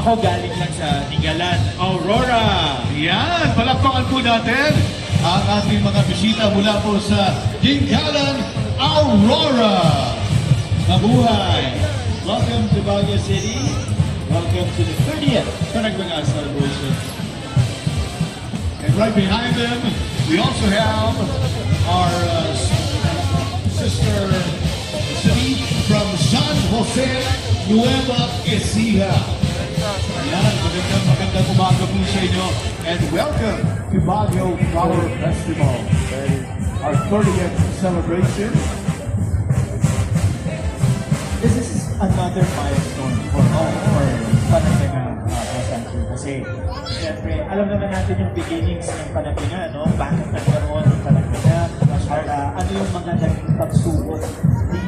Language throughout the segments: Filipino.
Ako galing lang sa Tigalan, Aurora. Yan, palakpakan po natin ang ating mga bisita mula po sa Gingalan, Aurora. Mabuhay! Welcome to Baguio City. Welcome to the 30th Panagbaga celebration. And right behind them, we also have our sister city from San Jose, Nueva Ecija. Yan, magandang umaga po sa inyo. And welcome to Baguio Flower Festival, our 30th celebration. This is another milestone for Panagbaga kasi siyempre, alam naman natin yung beginnings ng Panagbaga, no? Bakit nagkaroon ng Panagbaga? Ano yung mga naging pagsubok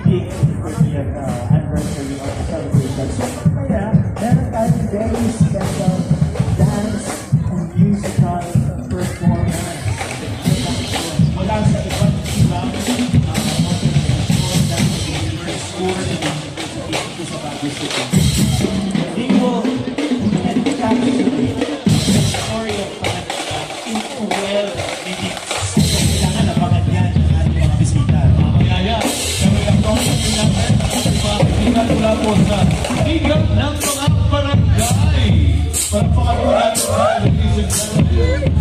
leading to the 30th anniversary of the celebration. So, kaya, meron tayong very special dance and musical performance. Mula sa iba't ibang school dito sa Baguio City. They will encapsulate the story of Panagbaga into well-minutes. Kailangan nabangan yan ng ating mga bisita. Kaya, kami ang concept natin at mga bisita mula po sa Ligang ng mga Barangay. Palakpakan po natin sa ladies and gentlemen.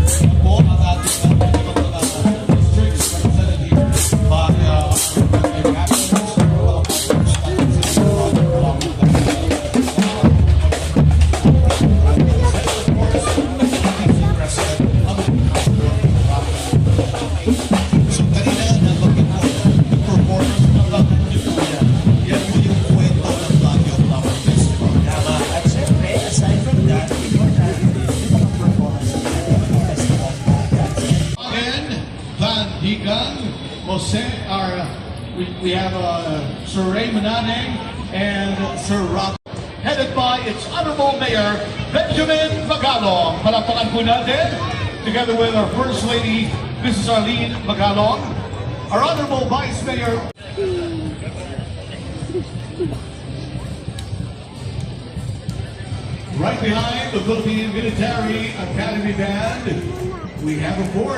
Po ang ating mga districts representatives by Jose, we have Sir Ray Mananang and Sir Rob, headed by its Honorable Mayor, Benjamin Magalong. Palakpakan po natin, together with our First Lady, Mrs. Arlene Magalong, our Honorable Vice Mayor. Right behind the Philippine Military Academy Band, we have a board.